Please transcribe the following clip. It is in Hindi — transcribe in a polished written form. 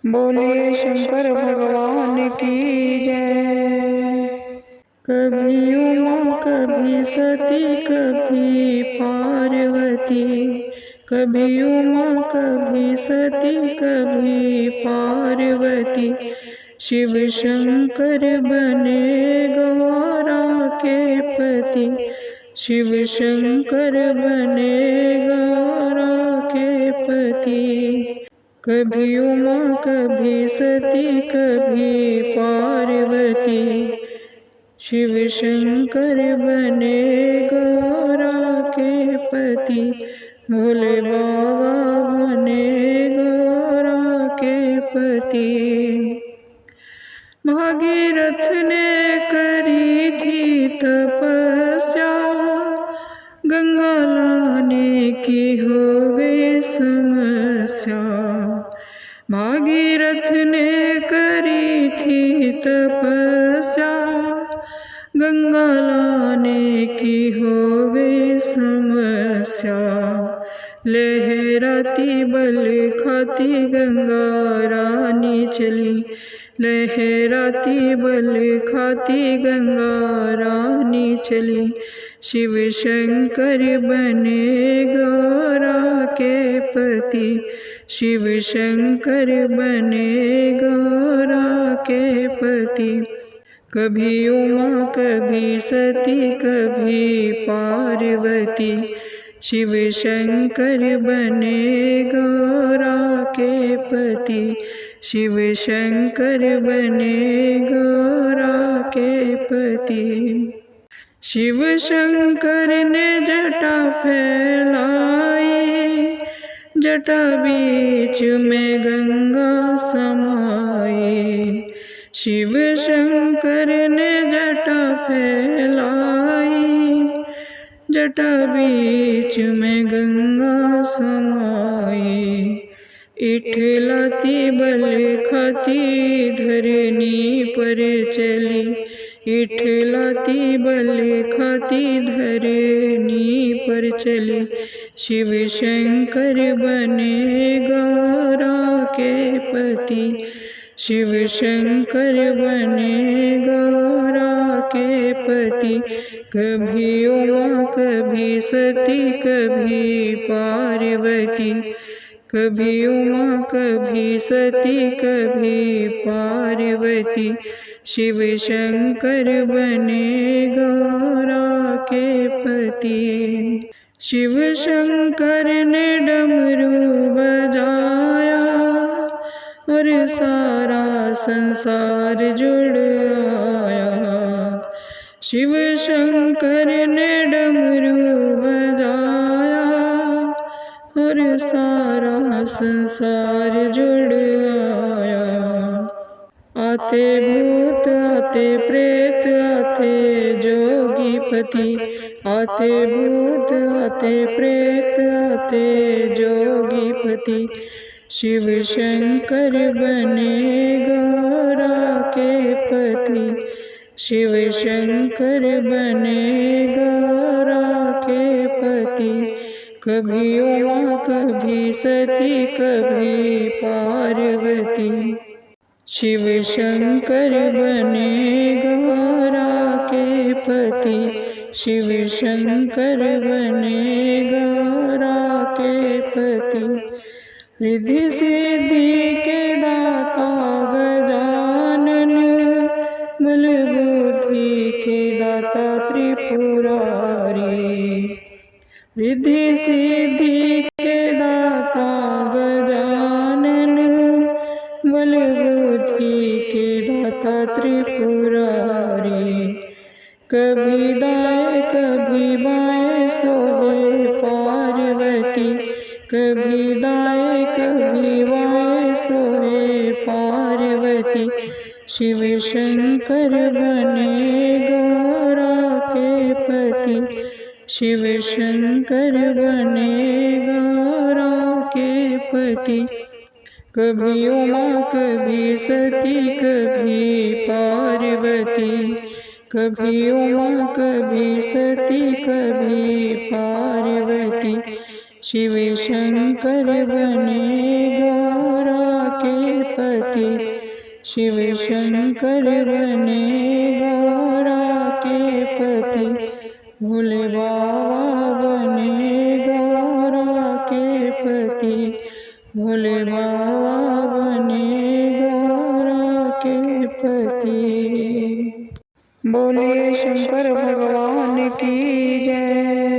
बोलिए शंकर भगवान की जय। कभी उमा कभी सती कभी पार्वती, कभी उमा कभी सती कभी पार्वती, शिव शंकर बने गौरा के पति, शिव शंकर बने गौरा के पति। कभी उमा कभी सती कभी पार्वती, शिव शंकर बने गौरा के पति, भोले बाबा बने गौरा के पति। भागीरथ ने करी थी तपस्या, गंगा लाने की हो गई समस्या। भागीरथ ने करी थी तपस्या, गंगा लाने की हो गई समस्या। लहराती बल खाती गंगा रानी चली, लहराती बल खाती गंगा रानी चली, शिव शंकर बने गौरा के पति, शिव शंकर बने गौरा के पति। कभी उमा कभी सती कभी पार्वती, शिव शंकर बने गौरा के पति, शिव शंकर बने गौरा के पति। शिव शंकर ने जटा फैलाई, जटा बीच में गंगा समाई। शिव शंकर ने जटा फैलाई, जटा बीच में गंगा समाई। इठलाती बल खाती धरनी पर चली, इठलाती बल खाती धरनी पर चली, शिव शंकर बने गौरा के पति, शिव शंकर बने गौरा के पति। कभी उमा कभी सती कभी पार्वती, कभी उमा कभी सती कभी पार्वती, शिव शंकर बने गौरा के पति। शिव शंकर ने डमरू बजाया और सारा संसार जुड़ आया। शिव शंकर ने डमरू बजाया और सारा संसार जुड़ आया। आते भूत आते प्रेत आते जोगीपति, आते भूत आते प्रेत आते जोगीपति, शिव शंकर बने गौरा के पति, शिव शंकर बने गौरा के पति। कभी उमा कभी सती कभी पार्वती, शिव शंकर बने गौरा के पति, शिव शंकर बने गौरा के पति। रिद्धि सिद्धि के दाता गजानन, बल बुद्धि के दाता त्रिपुरारी। रिद्धि सिद्धि के दाता गजानन, बल बुद्धि के दाता त्रिपुरारी। कभी दाएं कभी बाएं सोहे पार्वती, कभी दाएं कभी बाएं सोहे पार्वती, शिव शंकर बने गौरा के पति, शिव शंकर बने गौरा के पति। कभी उमा कभी सती कभी पार्वती, कभी उमा कभी सती कभी पार्वती, शिव शंकर बने गौरा के पति, शिव शंकर बने गौरा के पति, भोले बाबा बने गौरा के पति, भोले बाबा बने गौरा के पति। बोलिए शंकर भगवान की जय।